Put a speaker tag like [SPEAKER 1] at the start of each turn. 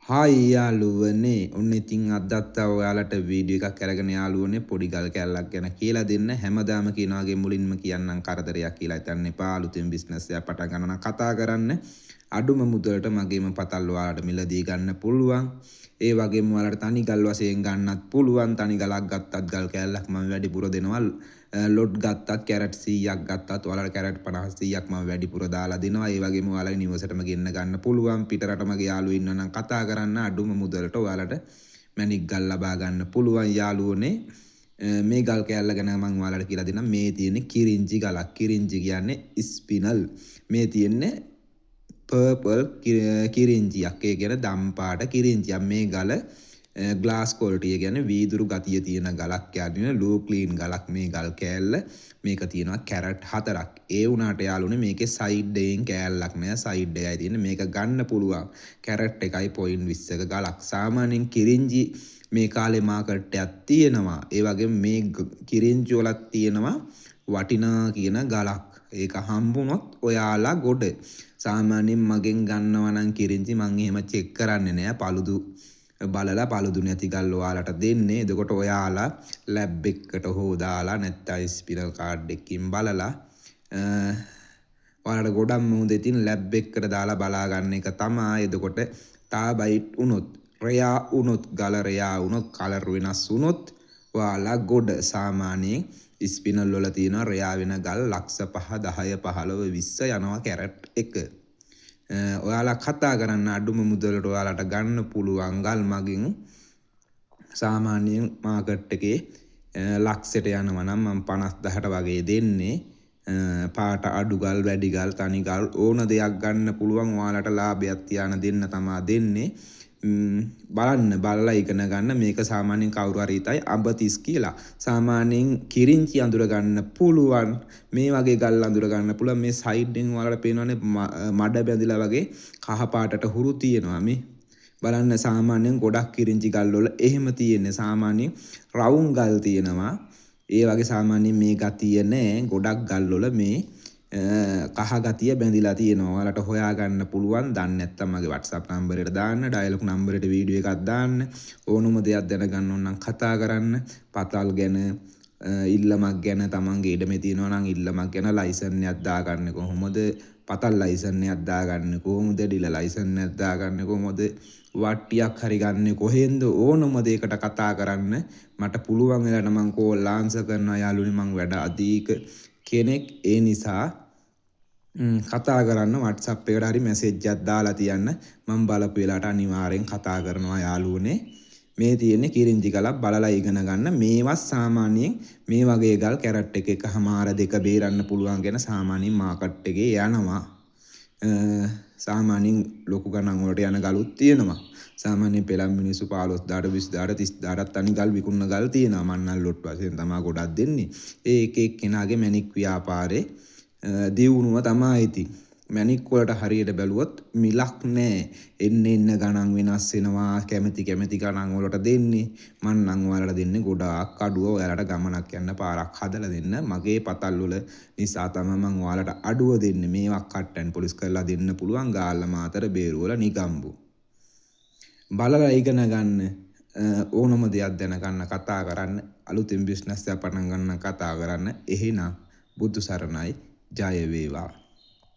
[SPEAKER 1] Hi යාළුවනේ ඔන්න ඉතින් අදත් ඔයාලට වීඩියෝ එකක් අරගෙන යාළුවනේ පොඩි ගල් කැල්ලක් ගැන කියලා දෙන්න හැමදාම කියනවා වගේ මුලින්ම කියන්නම් කරදරයක් කියලා හිතන්න එපා අලුතෙන් බිස්නස් එකක් පටන් ගන්නවා කතා කරන්න අඩුම මුදලට මගේම පතල් ඔයාලට මිලදී ගන්න පුළුවන් ඒ වගේම ඔයාලට තනි ගල් වශයෙන් ගන්නත් පුළුවන් තනි ගලක් ගත්තත් ගල් කැල්ලක් මම වැඩිපුර දෙනවා ලොට් ගත්තත් කැරට් 100ක් ගත්තත් ඔයාලට කැරට් 50 100ක් මම වැඩිපුර දාලා දෙනවා ඒ වගේම ඔයාලගේ නිවසටම ගෙන්න ගන්න පුළුවන් පිටරට මගේ යාළුවෝ ඉන්නවා නම් කතා කරන්න අඩුම මුදලට ඔයාලට මැණික් ගල් ලබා ගන්න පුළුවන් යාළුවනේ මේ ගල් කැල්ල ගැන මම ඔයාලට කියලා දෙන්නම් මේ තියෙන්නේ කිරින්ජි ගලක් කිරින්ජි කියන්නේ ස්පිනල් මේ තියෙන්නේ පර්පල් කිරින්ජියක් ඒ කියන්නේ දම් පාට කිරින්ජියක් මේ ගල ග්ලාස් ක්වොලිටි කියන්නේ වීදුරු ගතිය තියෙන ගලක් කියන්නේ ලෝ ක්ලීන් ගලක් මේ ගල් කෑල්ල මේක තියෙනවා කැරට් 4ක් ඒ වුණාට යාළුවනේ මේකේ සයිඩ් එකෙන් කෑල්ලක් නෑ සයිඩ් එකයි තියෙන්නේ මේක ගන්න පුළුවන් කැරට් 1.20ක ගලක් සාමාන්‍යයෙන් කිරින්ජි මේ කාලේ මාකට් එකක් තියෙනවා ඒ වගේම මේ කිරින්ජි වලත් තියෙනවා වටිනා කියන ගලක් ඒක හම්බුනොත් ඔයාලා ගොඩ සාමාන්‍යයෙන් මගෙන් ගන්නවා නම් කිරින්ජි මං එහෙම චෙක් කරන්නේ නෑ පළුදු බලලා පළුදු නැති ගල් ඔයාලට දෙන්නේ. එතකොට ඔයාලා ලැබ් එකකට හො දාලා නැත්නම් ස්පිනල් කාඩ් එකකින් බලලා ඔයාලට ගොඩක් මොහොතකින් ලැබ් එකකට දාලා බලා ගන්න එක තමයි. එතකොට තාබයිට් වුණොත් රෙයා වුණොත් ගල රෙයා වුණොත් කලර් වෙනස් වුණොත් ඔයාලා ගොඩ සාමාන්‍යයෙන් ස්පිනල් වල තියෙන රෙයා වෙන ගල් ලක්ෂ 5 10 15 20 යනවා කැරට් එක. ඔයාලා කතා කරන්න අඩුම මුදලට ඔයාලට ගන්න පුළුවන් ගල් මගින් සාමාන්‍යයෙන් මාකට් එකේ ලක්ෂයට යනවා නම් මම 50000ට වගේ දෙන්නේ පාට අඩු ගල් වැඩි ගල් තනි ගල් ඕන දෙයක් ගන්න පුළුවන් ඔයාලට ලාභයක් තියාන දෙන්න තමා දෙන්නේ බලන්න බලලා ඉගෙන ගන්න මේක සාමාන්‍යයෙන් කවුරු හරි හිතයි අඹතිස් කියලා සාමාන්‍යයෙන් කිරින්චි අඳුර ගන්න පුළුවන් මේ වගේ ගල් අඳුර ගන්න පුළුවන් මේ සයිඩ් එකෙන් ඔයාලට පේනවනේ මඩ බැඳිලා වගේ කහ පාටට හුරු තියෙනවා මේ බලන්න සාමාන්‍යයෙන් ගොඩක් කිරින්චි ගල් වල එහෙම තියෙන්නේ සාමාන්‍යයෙන් රවුම් ගල් තියෙනවා ඒ වගේ සාමාන්‍යයෙන් මේ ගතිය නෑ ගොඩක් ගල් වල මේ කහ ගතිය බැඳිලා තියෙනවා. ඔයාලට හොයා ගන්න පුළුවන්. දන්නේ නැත්නම් මගේ WhatsApp නම්බර් එකට දාන්න, ඩයලොග් නම්බර් එකට වීඩියෝ එකක් දාන්න. ඕනම දෙයක් දැනගන්න ඕන නම් කතා කරන්න. පතල් ගැන, ඉල්ලමක් ගැන තමන්ගේ ඉඩමේ තියෙනවා නම් ඉල්ලමක් ගැන ලයිසන් එකක් දාගන්න කොහොමද? පතල් ලයිසන් එකක් දාගන්න කොහොමද? ඩිල ලයිසන් එකක් දාගන්න කොහොමද? වට්ටියක් හරි ගන්න කොහෙන්ද ඕනම දෙයකට කතා කරන්න. මට පුළුවන් වෙලාවට මම කෝල් ආන්සර් කරනවා යාළුවනේ මම වැඩ අධික කෙනෙක් ඒ නිසා කතා කරන්න WhatsApp එකට හරි මැසේජ් එකක් දාලා තියන්න මම බලපු වෙලාවට අනිවාර්යෙන් කතා කරනවා යාළුවනේ මේ තියෙන්නේ කිරින්ජි ගලක් බලලා ඉගෙන ගන්න මේවා සාමාන්‍යයෙන් මේ වගේ ගල් කැරට් එකකමාර දෙක බේරන්න පුළුවන් ගැන සාමාන්‍යයෙන් මාකට් එකේ යනවා සාමාන්‍යයෙන් ලොකු ගණන් වලට යන ගලුත් තියෙනවා සාමාන්‍යයෙන් පෙළම් මිනිස්සු 15000ට 20000ට 30000ට තනි ගල් විකුණන ගල් තියෙනවා මන්නල් ලොට් වශයෙන් තමයි ගොඩක් දෙන්නේ ඒ එක එක්කෙනාගේ මැණික් ව්‍යාපාරේ දියුණුව තමයි ඉතින් මැණික් වලට හරියට බැලුවොත් මිලක් නැහැ එන්න ගණන් වෙනස් වෙනවා කැමැති ගණන් වලට දෙන්නේ මං නම් ඔයාලට දෙන්නේ ගොඩාක් අඩුව ඔයාලට ගමනක් යන්න පාරක් හදලා දෙන්න මගේ පතල් වල නිසා තමයි මං ඔයාලට අඩුව දෙන්නේ මේවා කට්ටන් පොලිස් කරලා දෙන්න පුළුවන් ගාල්ල මාතර බේරුවල නිගම්බු බලලා ඉගෙන ගන්න ඕනම දෙයක් දැනගන්න කතා කරන්න අලුතෙන් බිස්නස් එකක් පටන් ගන්න කතා කරන්න එහෙනම් බුදු සරණයි ජය වේවා